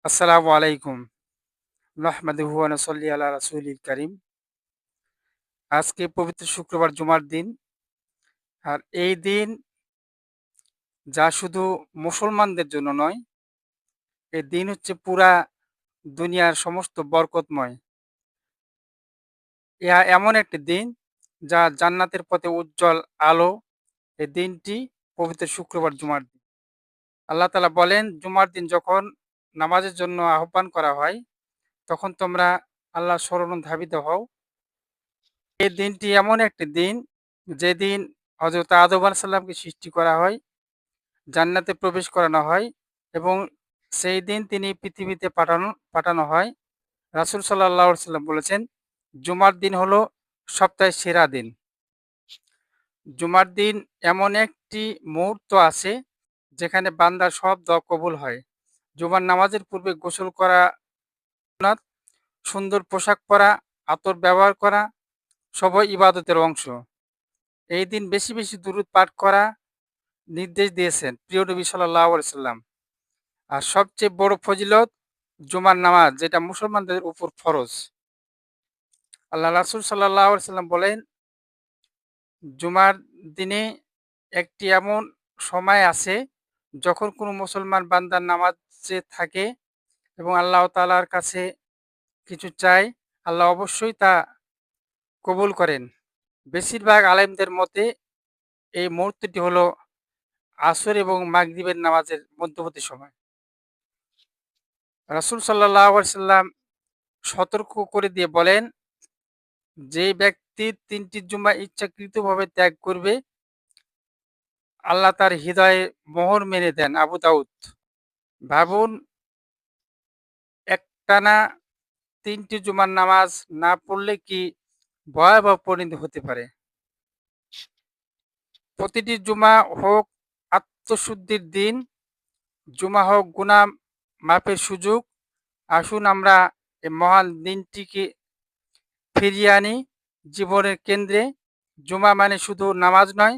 আসসালামু আলাইকুম। নাহমাদুহু ওয়া নুসাল্লি আলা রাসূলিল কারীম। আজকে পবিত্র শুক্রবার জুমার দিন। আর এই দিন যা শুধু মুসলমানদের জন্য নয়, এই দিন হচ্ছে পুরা দুনিয়ার সমস্ত বরকতময়। ইহা এমন একটি দিন যা জান্নাতের পথে উজ্জ্বল আলো। এই দিনটি পবিত্র শুক্রবার জুমার দিন। আল্লাহ তাআলা বলেন, জুমার দিন যখন নামাজের জন্য আহ্বান করা হয়, তখন তোমরা আল্লাহর শরণে ধাবিত হও। এই দিনটি এমন একটি দিন যেদিন হযরত আদম আলাইহিস সালামকে সৃষ্টি করা হয়, জান্নাতে প্রবেশ করানো হয় এবং সেই দিন তিনি পৃথিবীতে পাঠানো হয়। রাসূল সাল্লাল্লাহু আলাইহি ওয়াসাল্লাম বলেছেন, জুমার দিন হলো সপ্তাহের সেরা দিন। জুমার দিন এমন একটি মুহূর্ত আছে যেখানে বান্দার সব দোয়া কবুল হয়। জুমার নামাজের পূর্বে গোসল করা, সুন্নাত, সুন্দর পোশাক পরা, আতর ব্যবহার করা সবই ইবাদতের অংশ। এই দিন বেশি বেশি দুরূদ পাঠ করা নির্দেশ দিয়েছেন প্রিয় নবী সাল্লাল্লাহু আলাইহি সাল্লাম। আর সবচেয়ে বড় ফজিলত জুমার নামাজ, যেটা মুসলমানদের উপর ফরজ। আল্লাহ রাসূল সাল্লাল্লাহু আলাইহি সাল্লাম বলেন, জুমার দিনে একটি এমন সময় আছে যখন কোনো মুসলমান বান্দা নামাজে থাকে এবং আল্লাহ তাআলার কাছে কিছু চায়, আল্লাহ অবশ্যই তা কবুল করেন। বেশিরভাগ আলেমদের মতে এই মুহূর্তটি হলো আসর এবং মাগরিবের নামাজের মধ্যবর্তী সময়। রাসূল সাল্লাল্লাহু আলাইহি সাল্লাম সতর্ক করে দিয়ে বলেন, যে ব্যক্তি ৩টি জুমা ইচ্ছাকৃতভাবে ত্যাগ করবে, আল্লাহ তার হৃদয়ে মোহর মেরে দেন। আবু দাউদ। ভাবুন, একটানা ৩টি জুমার নামাজ না পড়লে কি ভয়াবহ পরিণতি হতে পারে। প্রতিটি জুমা হোক আত্মশুদ্ধির দিন, জুমা হোক গুনাহ মাফের সুযোগ। আসুন আমরা এই মহান দিনটিকে ফিরিয়ে আনি জীবনের কেন্দ্রে। জুমা মানে শুধু নামাজ নয়,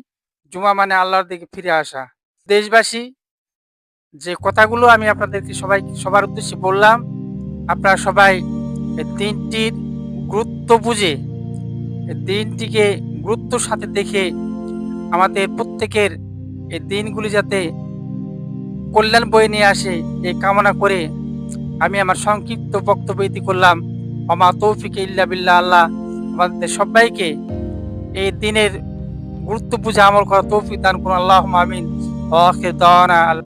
জুমা মানে আল্লাহর দিকে ফিরে আসা। দেশবাসী, যে কথাগুলো আমি আপনাদেরকে সবার উদ্দেশ্যে বললাম, আপনারা সবাই এই দিনটির গুরুত্ব বুঝে, এই দিনটিকে গুরুত্বর সাথে দেখে আমাদের প্রত্যেকের এই দিনগুলি যাতে কল্যাণ বয়ে নিয়ে আসে, এই কামনা করে আমি আমার সংক্ষিপ্ত বক্তব্য ইতি করলাম। ওমা তৌফিক ইল্লা বিল্লাহ। আল্লাহ আমাদের সবাইকে এই দিনের গুরুত্ব বুঝে আমল করা তৌফিক দান করুন। আল্লাহুম্মা আমিন। ওয়া আখির দাওয়ানা